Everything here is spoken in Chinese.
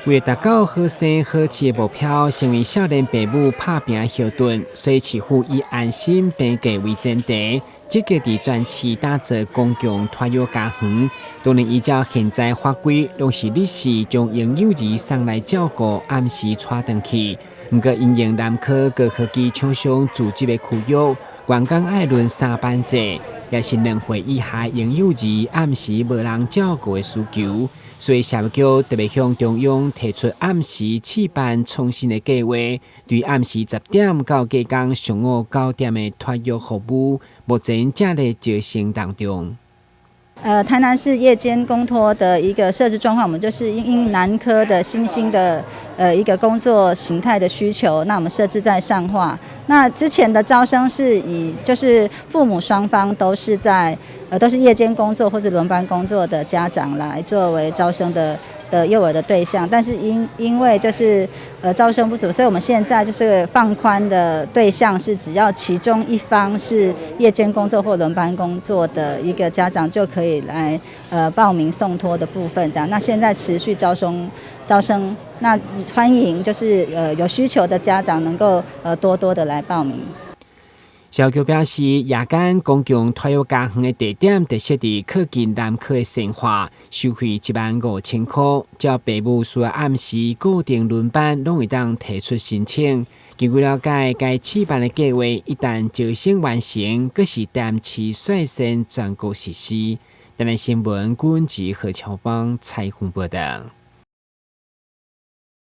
为达到好生好饲的目标，成为少年父母打拼的后盾，所以市府以安心平价为前提，积极地全市打造公共托育家园。当然，依照现在法规，拢是立时将婴幼儿送来照顾，按时带回去。不过，因应南科高科技厂商组织的区域，员工爱轮3班制，也是2岁以下婴幼儿按时无人照顾的需求。所以社会局特别向中央提出按时试办创新的计划，对按时10点到加工上午9点的托育服务，目前正在执行当中。台南市夜间公托的一个设置状况，我们就是因南科的新兴的一个工作形态的需求，那我们设置在上化。那之前的招生是以就是父母双方都是夜间工作或是轮班工作的家长来作为招生的幼儿的对象，但是因为就是招生不足，所以我们现在就是放宽的对象是只要其中一方是夜间工作或轮班工作的一个家长就可以来报名送托的部分这样。那现在持续招生，那欢迎就是有需求的家长能够多多的来报名。社局表示，夜间公共托育家园的地点特设伫靠近南科的生化，收费15000块。只要父母需要按时固定轮班，拢会当提出申请。经过了解，该试办的计划一旦招生完成，阁是淡市率先全国实施。台南新闻，阮子何超邦采访报道。